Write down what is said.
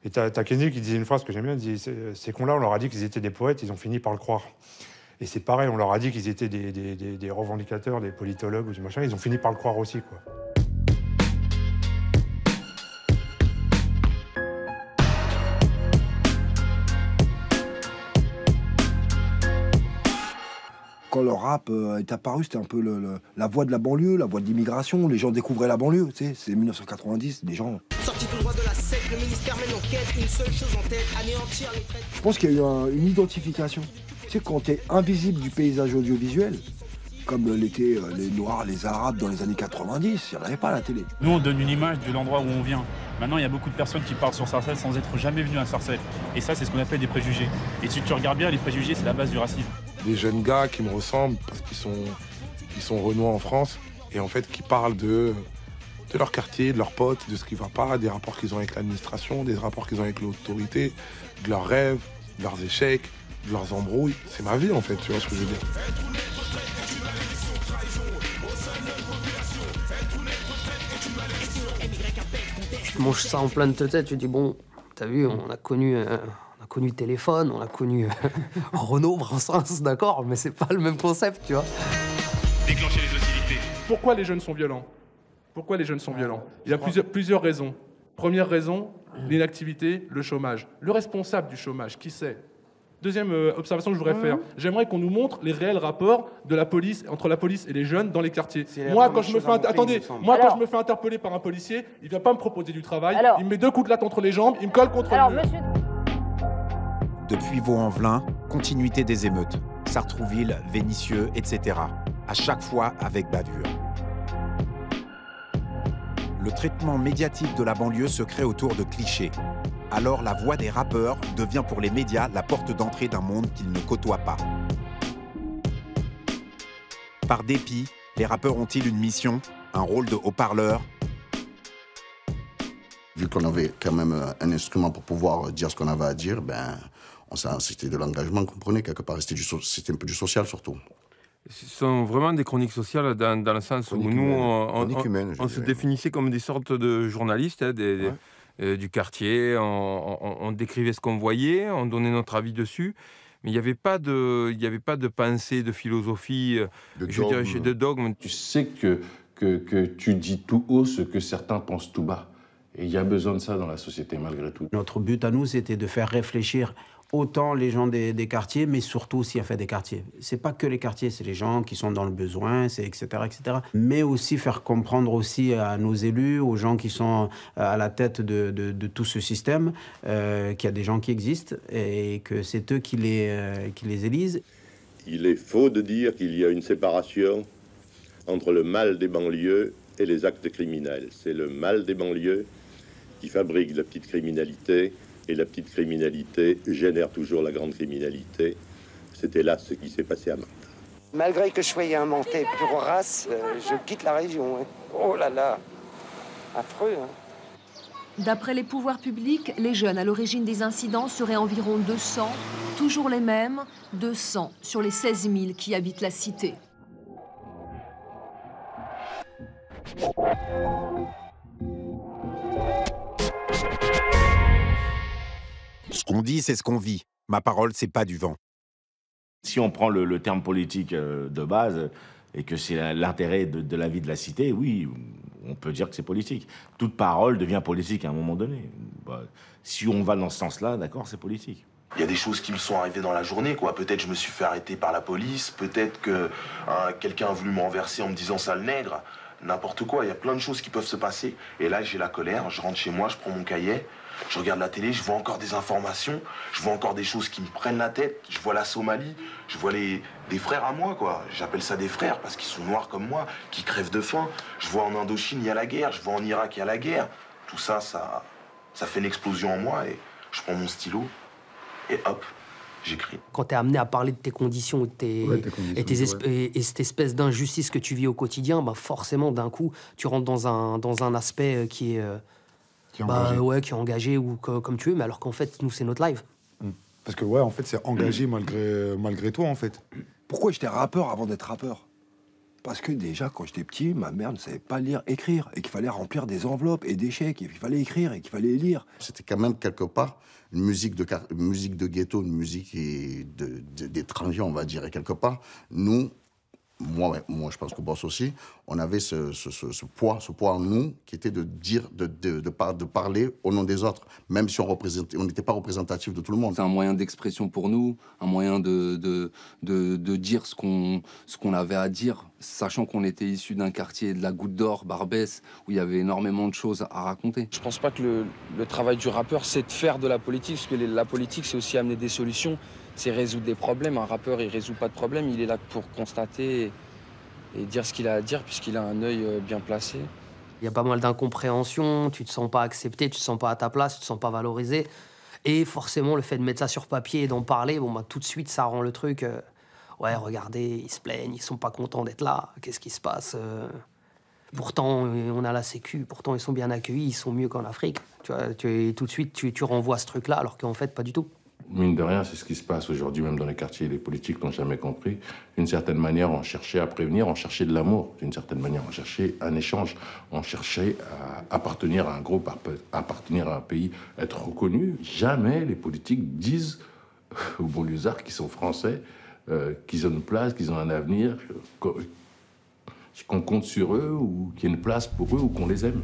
Et t'as Kennedy qui disait une phrase que j'aime bien, il dit, ces cons-là, on leur a dit qu'ils étaient des poètes, ils ont fini par le croire. Et c'est pareil, on leur a dit qu'ils étaient des revendicateurs, des politologues ou du machin, ils ont fini par le croire aussi, quoi. Quand le rap est apparu, c'était un peu la voix de la banlieue, la voix de l'immigration. Les gens découvraient la banlieue, tu sais. C'est 1990, les gens... Sorti tout droit de la secte, le ministère mène l'enquête, une seule chose en tête, anéantir les traites. Je pense qu'il y a eu une identification. Tu sais, quand t'es invisible du paysage audiovisuel, comme l'étaient les Noirs, les Arabes dans les années 90, il n'y en avait pas à la télé. Nous, on donne une image de l'endroit où on vient. Maintenant, il y a beaucoup de personnes qui partent sur Sarcelles sans être jamais venues à Sarcelles. Et ça, c'est ce qu'on appelle des préjugés. Et si tu regardes bien, les préjugés, c'est la base du racisme. Des jeunes gars qui me ressemblent parce qu'ils sont renois en France et en fait qui parlent de leur quartier, de leurs potes, de ce qui ne va pas, des rapports qu'ils ont avec l'administration, des rapports qu'ils ont avec l'autorité, de leurs rêves, de leurs échecs, de leurs embrouilles. C'est ma vie en fait, tu vois ce que je veux dire. Tu manges ça en pleine tête, tu dis bon, t'as vu, on a connu Téléphone, on a connu Renault, Brassens, d'accord, mais c'est pas le même concept, tu vois. Déclencher les hostilités. Pourquoi les jeunes sont violents? Pourquoi les jeunes sont violents? Il y a plusieurs raisons. Première raison, l'inactivité, le chômage. Le responsable du chômage, qui c'est? Deuxième observation que je voudrais faire, j'aimerais qu'on nous montre les réels rapports de la police, entre la police et les jeunes dans les quartiers. Moi, quand je me fais quand je me fais interpeller par un policier, il vient pas me proposer du travail, il me met 2 coups de latte entre les jambes, il me colle contre le mur. Depuis Vaux-en-Velin, continuité des émeutes. Sartrouville, Vénissieux, etc. À chaque fois avec bavure. Le traitement médiatique de la banlieue se crée autour de clichés. Alors la voix des rappeurs devient pour les médias la porte d'entrée d'un monde qu'ils ne côtoient pas. Par dépit, les rappeurs ont-ils une mission, un rôle de haut-parleur? Vu qu'on avait quand même un instrument pour pouvoir dire ce qu'on avait à dire, c'était de l'engagement qu'on prenait quelque part. C'était un peu du social surtout. Ce sont vraiment des chroniques sociales dans le sens où nous, on se définissait comme des sortes de journalistes du quartier. On décrivait ce qu'on voyait, on donnait notre avis dessus. Mais il n'y avait pas de pensée, de philosophie, de dogme. Tu sais que tu dis tout haut ce que certains pensent tout bas. Et il y a besoin de ça dans la société, malgré tout. Notre but à nous, c'était de faire réfléchir autant les gens des quartiers, mais surtout aussi à faire des quartiers. C'est pas que les quartiers, c'est les gens qui sont dans le besoin, c'est etc., etc. Mais aussi faire comprendre aussi à nos élus, aux gens qui sont à la tête de tout ce système, qu'il y a des gens qui existent et que c'est eux qui les élisent. Il est faux de dire qu'il y a une séparation entre le mal des banlieues et les actes criminels. C'est le mal des banlieues qui fabrique la petite criminalité, et la petite criminalité génère toujours la grande criminalité. C'était là ce qui s'est passé à Mantes. Malgré que je sois un Mantais pure race, je quitte la région. Hein. Oh là là, affreux. Hein. D'après les pouvoirs publics, les jeunes à l'origine des incidents seraient environ 200, toujours les mêmes, 200 sur les 16 000 qui habitent la cité. Ce qu'on dit, c'est ce qu'on vit. Ma parole, c'est pas du vent. Si on prend le terme politique de base et que c'est l'intérêt de la vie de la cité, oui, on peut dire que c'est politique. Toute parole devient politique à un moment donné. Si on va dans ce sens-là, d'accord, c'est politique. Il y a des choses qui me sont arrivées dans la journée, quoi. Peut-être je me suis fait arrêter par la police, peut-être que quelqu'un a voulu me renverser en me disant sale nègre, n'importe quoi. Il y a plein de choses qui peuvent se passer. Et là, j'ai la colère, je rentre chez moi, je prends mon cahier, je regarde la télé, je vois encore des informations, je vois encore des choses qui me prennent la tête. Je vois la Somalie, je vois des frères à moi, quoi. J'appelle ça des frères parce qu'ils sont noirs comme moi, qui crèvent de faim. Je vois en Indochine, il y a la guerre, je vois en Irak, il y a la guerre. Tout ça, ça fait une explosion en moi et je prends mon stylo et hop, j'écris. Quand tu es amené à parler de tes conditions et cette espèce d'injustice que tu vis au quotidien, forcément, d'un coup, tu rentres dans un aspect qui est engagé ou comme tu veux, mais alors qu'en fait, nous, c'est notre live. Parce que, en fait, c'est engagé malgré toi, en fait. Pourquoi j'étais rappeur avant d'être rappeur? Parce que déjà, quand j'étais petit, ma mère ne savait pas lire, écrire, et qu'il fallait remplir des enveloppes et des chèques, et qu'il fallait écrire, et qu'il fallait lire. C'était quand même quelque part une musique de ghetto, une musique d'étrangers, on va dire. Et quelque part, nous, moi je pense que Boss aussi, on avait ce poids en nous qui était de dire, de parler au nom des autres, même si on n'était pas représentatif de tout le monde. C'est un moyen d'expression pour nous, un moyen de dire ce qu'on avait à dire, sachant qu'on était issu d'un quartier de la Goutte d'Or, Barbès, où il y avait énormément de choses à raconter. Je pense pas que le travail du rappeur, c'est de faire de la politique, parce que la politique, c'est aussi amener des solutions, c'est résoudre des problèmes. Un rappeur, il résout pas de problème, il est là pour constater et dire ce qu'il a à dire, puisqu'il a un œil bien placé. Il y a pas mal d'incompréhension, tu te sens pas accepté, tu te sens pas à ta place, tu te sens pas valorisé. Et forcément, le fait de mettre ça sur papier et d'en parler, bon, bah, tout de suite, ça rend le truc... ouais, regardez, ils se plaignent, ils sont pas contents d'être là, qu'est-ce qui se passe Pourtant, on a la sécu, pourtant ils sont bien accueillis, ils sont mieux qu'en Afrique. Tu vois, tout de suite, tu renvoies ce truc-là, alors qu'en fait, pas du tout. Mine de rien, c'est ce qui se passe aujourd'hui, même dans les quartiers. Les politiques n'ont jamais compris. D'une certaine manière, on cherchait à prévenir, on cherchait de l'amour. D'une certaine manière, on cherchait un échange. On cherchait à appartenir à un groupe, à appartenir à un pays, être reconnu. Jamais les politiques disent aux banlieusards qui sont français qu'ils ont une place, qu'ils ont un avenir, qu'on compte sur eux ou qu'il y a une place pour eux ou qu'on les aime.